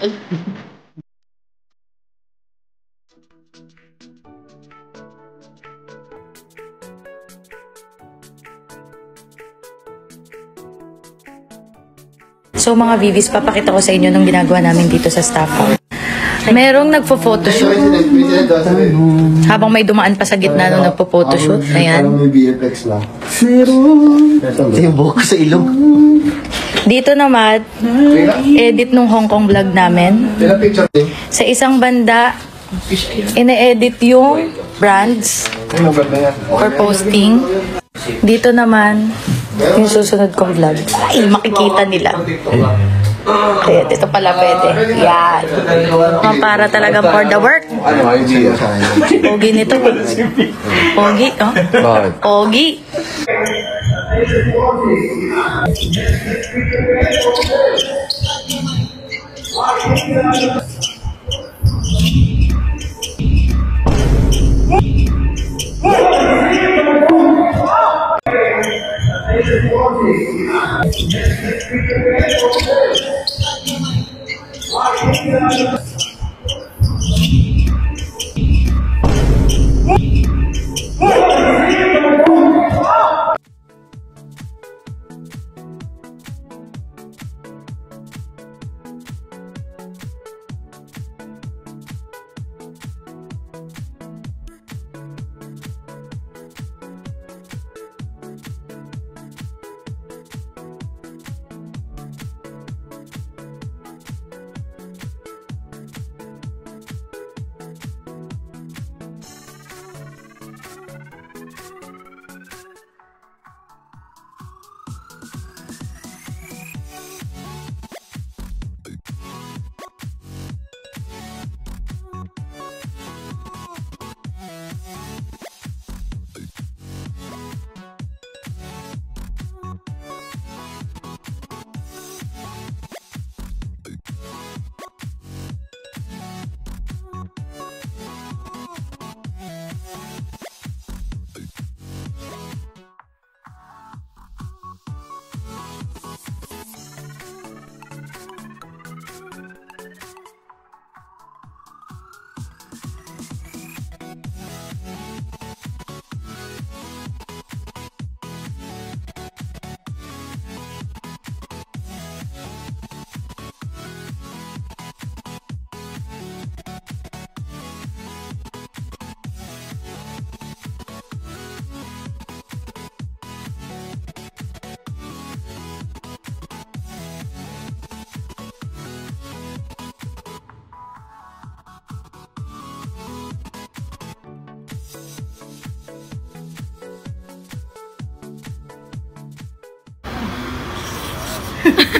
So mga Vivis, papakita ko sa inyo nung ginagawa namin dito sa staff room. Merong nagpo-photoshoot. Habang may dumaan pa sa gitna nung nagpo-photoshoot. Ayan. Parang may BFX lang. Meron. Yung buhok sa ilong. Dito naman, edit nung Hong Kong vlog namin. Sa isang banda, ine-edit yung brands for posting. Dito naman, yung susunod kong vlog. Ay, makikita nila. Kaya dito pala pwede. Yan. Para talagang for the work. Pogi nito. Pogi, oh. Pogi.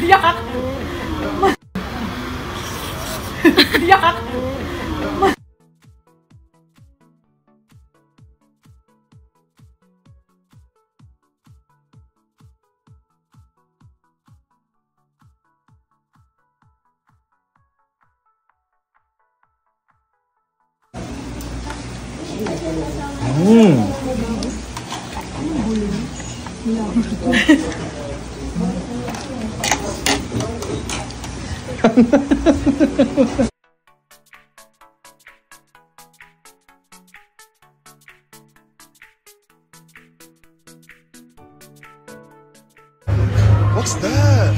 Yak! Yak! What's that?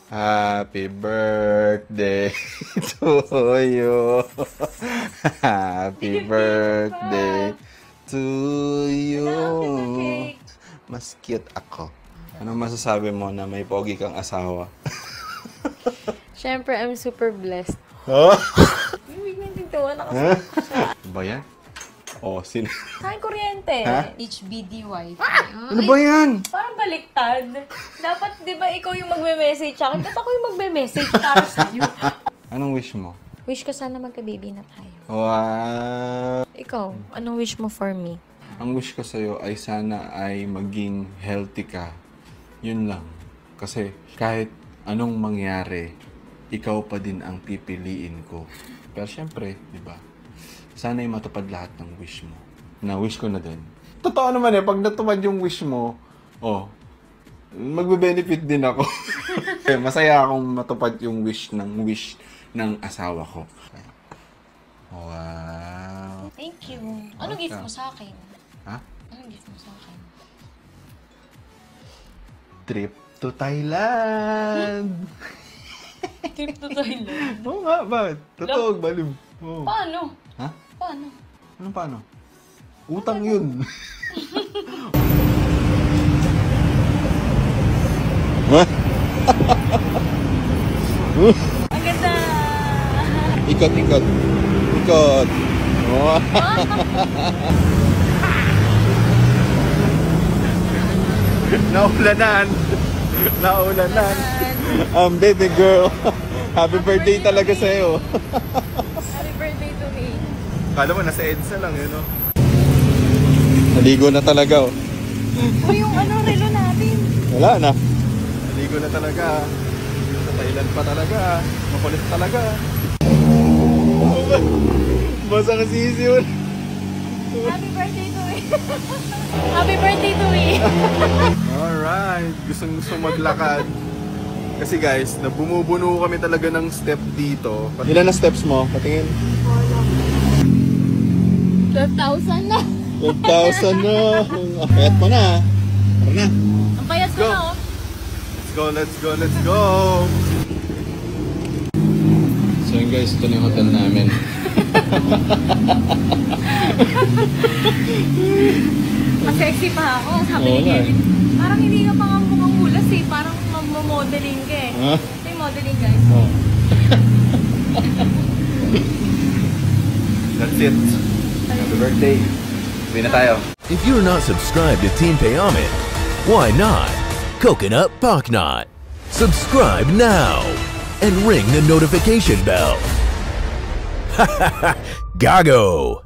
Happy birthday to you. Happy birthday to you. Mas cute ako. Ano masasabi mo na may pogi kang asawa? Siyempre, I'm super blessed. Oh? Hindi nang tintawan ako sa ba yan? Oh, Kain kuryente. Ha? HBD wifi. Ano ba yan? Parang baliktad. Dapat, di ba, ikaw yung magme-message sa akin? Ba't ako yung magme-message para sa'yo? Anong wish mo? Wish ko sana magka-baby na tayo. Wow! Ikaw, anong wish mo for me? Ang wish ko sa'yo ay sana ay maging healthy ka. Yun lang. Kasi kahit anong mangyari, ikaw pa din ang pipiliin ko. Pero syempre, di ba? Sana ay matupad lahat ng wish mo. Na wish ko na din. Totoo naman pag natupad yung wish mo, magbe-benefit din ako. Masaya akong matupad yung wish ng asawa ko. Wow. Thank you. Anong gift mo sa akin? Ha? Anong gift mo sa akin? Trip to Thailand! Trip to Thailand. Oo nga, bakit? Totoo, baliw. Oo. Paano? Ha? Paano? Anong paano? Utang yun. Ang ganda! Ikot. Oh. Naulanan. Baby girl. Happy birthday talaga sa'yo. Happy birthday to me. Kala mo, nasa EDSA lang, no? Naligo na talaga, O yung relo natin. Wala na. Naligo na talaga. Sa Thailand pa talaga. Makulit talaga. Basta kasi yun. Happy birthday to me. Happy birthday to me. Alright. Gusto maglakad. Kasi guys, bumubuno kami talaga ng step dito. Ilan na steps mo? Patingin. 12,000 na. 12,000 na. Payat mo na. Tara na. Ang payat ko Go. na, oh. Let's go. So yun guys, ito na yung hotel namin. Sexy pa ako. Sabi Oo ni nga Kevin, parang hindi ka pa nga mukhang hulas eh. Parang mag-modeling ka eh. Ha? Ito yung modeling guys. Oh. That's it. Happy birthday. Uwi na tayo. If you're not subscribed to Team Payaman, why not? Coconut Pocknot. Subscribe now and ring the notification bell. Gago!